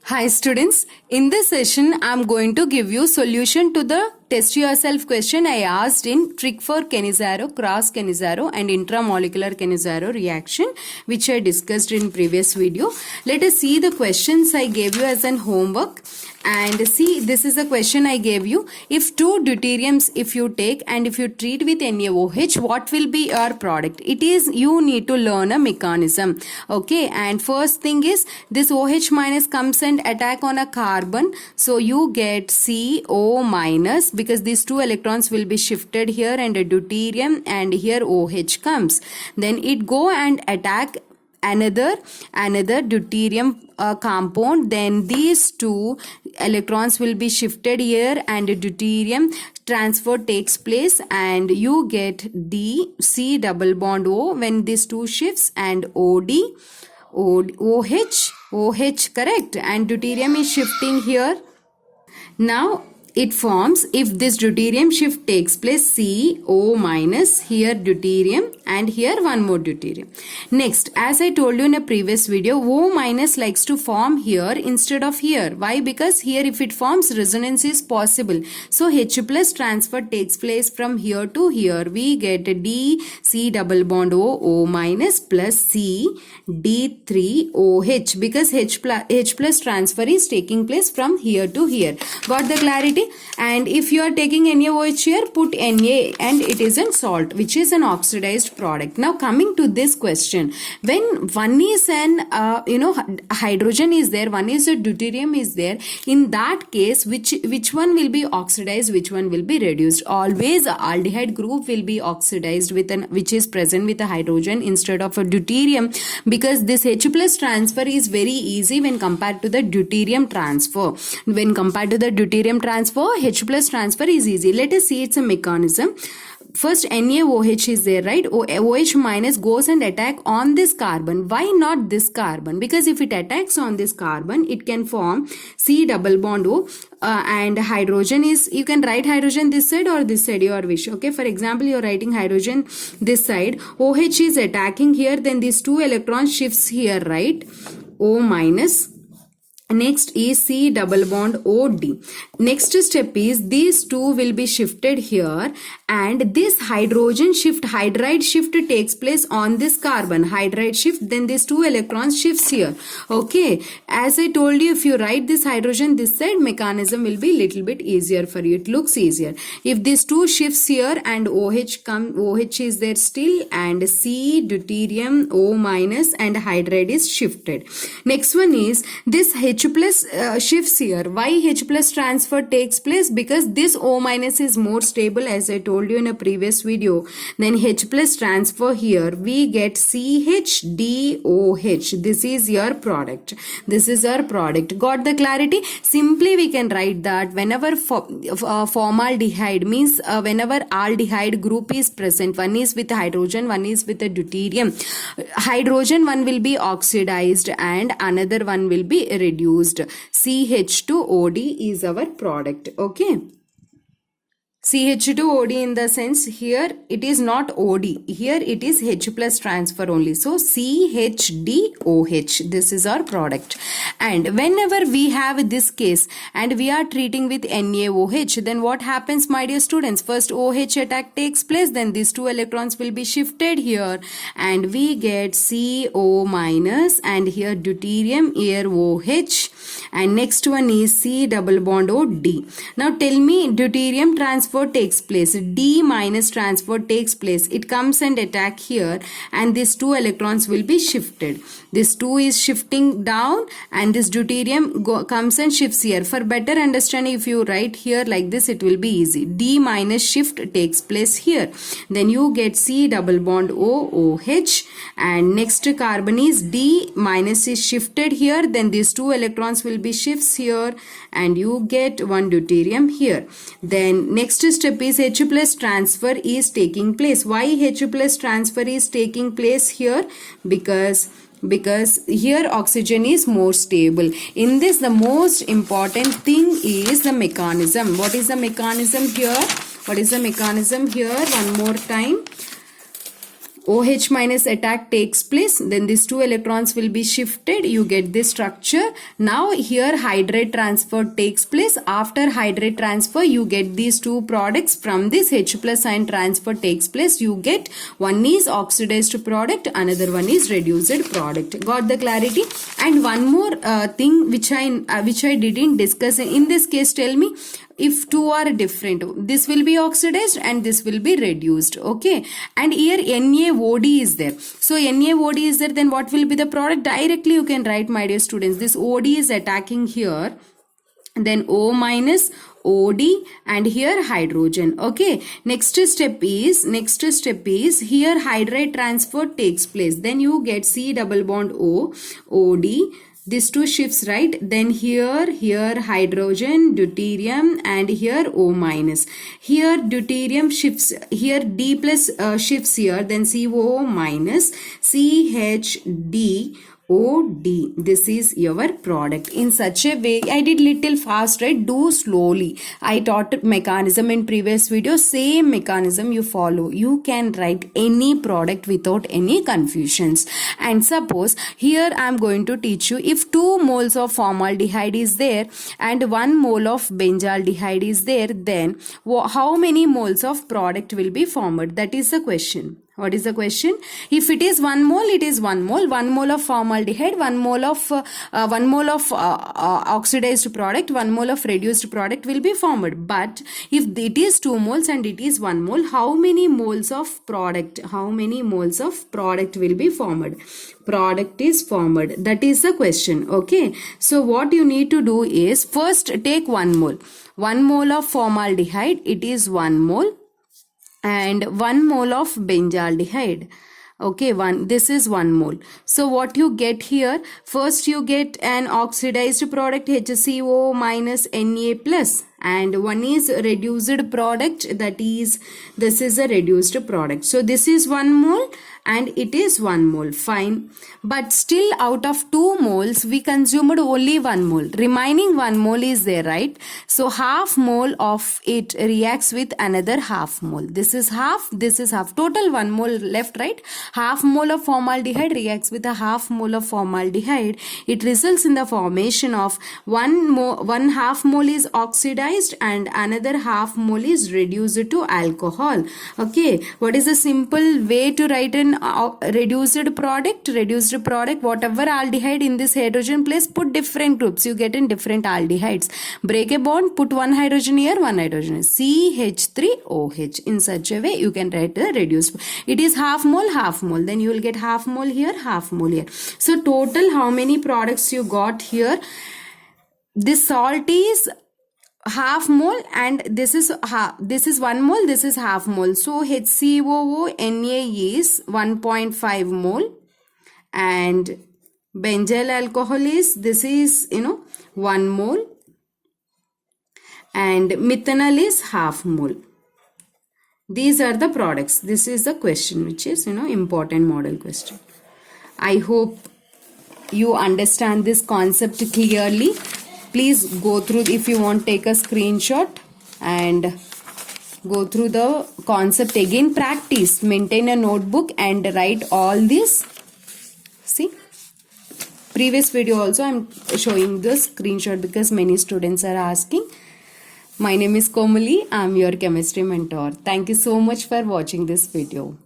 Hi students, in this session I am going to give you solution to the test yourself question I asked in trick for Cannizzaro, cross Cannizzaro and intramolecular Cannizzaro reaction which I discussed in previous video. Let us see the questions I gave you as an homework. And see, this is the question I gave you. If two deuteriums if you take and if you treat with NaOH, what will be your product? It is you need to learn a mechanism. Okay, and first thing is this OH minus comes and attack on a carbon. So you get CO minus because these two electrons will be shifted here and a deuterium and here OH comes. Then it go and attack another deuterium compound. Then these two electrons will be shifted here and deuterium transfer takes place and you get D C double bond O when these two shifts and OD OH correct, and deuterium is shifting here. Now it forms, if this deuterium shift takes place, CO minus, here deuterium and here one more deuterium. Next, as I told you in a previous video, O minus likes to form here instead of here. Why? Because here if it forms, resonance is possible. So H plus transfer takes place from here to here. We get D C double bond O minus plus C D3OH because H plus transfer is taking place from here to here. Got the clarity? And if you are taking NaOH here, put Na and it is a salt which is an oxidized product. Now coming to this question, when one is an hydrogen is there, one is a deuterium is there, in that case which one will be oxidized, which one will be reduced? Always a aldehyde group will be oxidized with an which is present with a hydrogen instead of a deuterium, because this H plus transfer is very easy when compared to the deuterium transfer. When compared to the deuterium transfer, H plus transfer is easy. Let us see its a mechanism. First NaOH is there, right? OH minus goes and attack on this carbon. Why not this carbon? Because if it attacks on this carbon, it can form C double bond O and hydrogen is, you can write hydrogen this side or this side, your wish. Okay, for example, you are writing hydrogen this side. OH is attacking here, then these two electrons shifts here, right? O minus. Next is C double bond OD. Next step is these two will be shifted here and this hydrogen shift, hydride shift takes place on this carbon. Hydride shift, then these two electrons shifts here. Okay, as I told you, if you write this hydrogen this side, mechanism will be little bit easier for you. It looks easier. If these two shifts here and OH is there still and C deuterium O minus and hydride is shifted. Next one is this H plus shifts here. Why H plus transfer takes place? Because this O minus is more stable, as I told you in a previous video. Then H plus transfer here, we get CHDOH. This is your product. This is our product. Got the clarity? Simply we can write that whenever formaldehyde means whenever aldehyde group is present, one is with hydrogen, one is with a deuterium. Hydrogen one will be oxidized and another one will be reduced. CH2OD is our product. Okay. CH2OD in the sense here it is not OD. Here it is H plus transfer only. So CHDOH. This is our product. And whenever we have this case and we are treating with NaOH, then what happens, my dear students? First OH attack takes place, then these two electrons will be shifted here and we get CO minus and here deuterium, here OH, and next one is C double bond OD. Now tell me, deuterium transfer takes place, D minus transfer takes place. It comes and attack here and these two electrons will be shifted. This 2 is shifting down and this deuterium comes and shifts here. For better understanding, if you write here like this, it will be easy. D minus shift takes place here. Then you get C double bond OOH and next carbon is D minus is shifted here. Then these two electrons will be shifts here and you get one deuterium here. Then next step is H plus transfer is taking place. Why H plus transfer is taking place here? Because here oxygen is more stable. In this, the most important thing is the mechanism. What is the mechanism here? What is the mechanism here? One more time. OH minus attack takes place, then these two electrons will be shifted, you get this structure. Now here hydrate transfer takes place. After hydrate transfer you get these two products. From this H plus ion transfer takes place, you get one is oxidized product, another one is reduced product. Got the clarity? And one more thing which I didn't discuss in this case, tell me if two are different, this will be oxidized and this will be reduced. Okay, and here NaOD is there. So NaOD is there, then what will be the product? Directly you can write, my dear students, this OD is attacking here, then O minus OD and here hydrogen. Okay, next step is here hydrate transfer takes place, then you get C double bond O, OD, these two shifts, right? Then here hydrogen, deuterium, and here O minus. Here deuterium shifts, here D plus shifts here, then CO minus, CHD OD. This is your product. In such a way, I did little fast, right? Do slowly. I taught mechanism in previous video. Same mechanism you follow. You can write any product without any confusions. And suppose here I am going to teach you, if 2 moles of formaldehyde is there and 1 mole of benzaldehyde is there, then how many moles of product will be formed? That is the question. What is the question? If it is 1 mole, it is 1 mole. 1 mole of formaldehyde, 1 mole of oxidized product, 1 mole of reduced product will be formed. But if it is 2 moles and it is 1 mole, how many moles of product? How many moles of product will be formed? Product is formed. That is the question. Okay. So what you need to do is first take 1 mole. 1 mole of formaldehyde, it is 1 mole. And 1 mole of benzaldehyde. Okay, this is 1 mole. So what you get here, first you get an oxidized product HCO minus Na plus, and one is reduced product, that is, this is a reduced product. So this is 1 mole and it is 1 mole, fine. But still out of 2 moles we consumed only 1 mole. Remaining 1 mole is there, right? So half mole of it reacts with another half mole. This is half, this is half. Total 1 mole left, right? Half mole of formaldehyde reacts with a half mole of formaldehyde. It results in the formation of one half mole is oxidized and another half mole is reduced to alcohol. Okay, what is the simple way to write an reduced product? Reduced product, whatever aldehyde in this hydrogen place, put different groups, you get in different aldehydes. Break a bond, put 1 hydrogen here, 1 hydrogen here. CH3OH. In such a way you can write the reduced. It is half mole, then you will get half mole here, half mole here. So total how many products you got here? This salt is half mole and this is 1 mole, this is half mole. So HCOO is 1.5 mole and benzyl alcohol is, this is 1 mole and methanol is half mole. These are the products. This is the question which is important model question. I hope you understand this concept clearly. Please go through, if you want, take a screenshot and go through the concept again. Practice, maintain a notebook and write all this. See, previous video also I am showing the screenshot because many students are asking. My name is Komali. I am your chemistry mentor. Thank you so much for watching this video.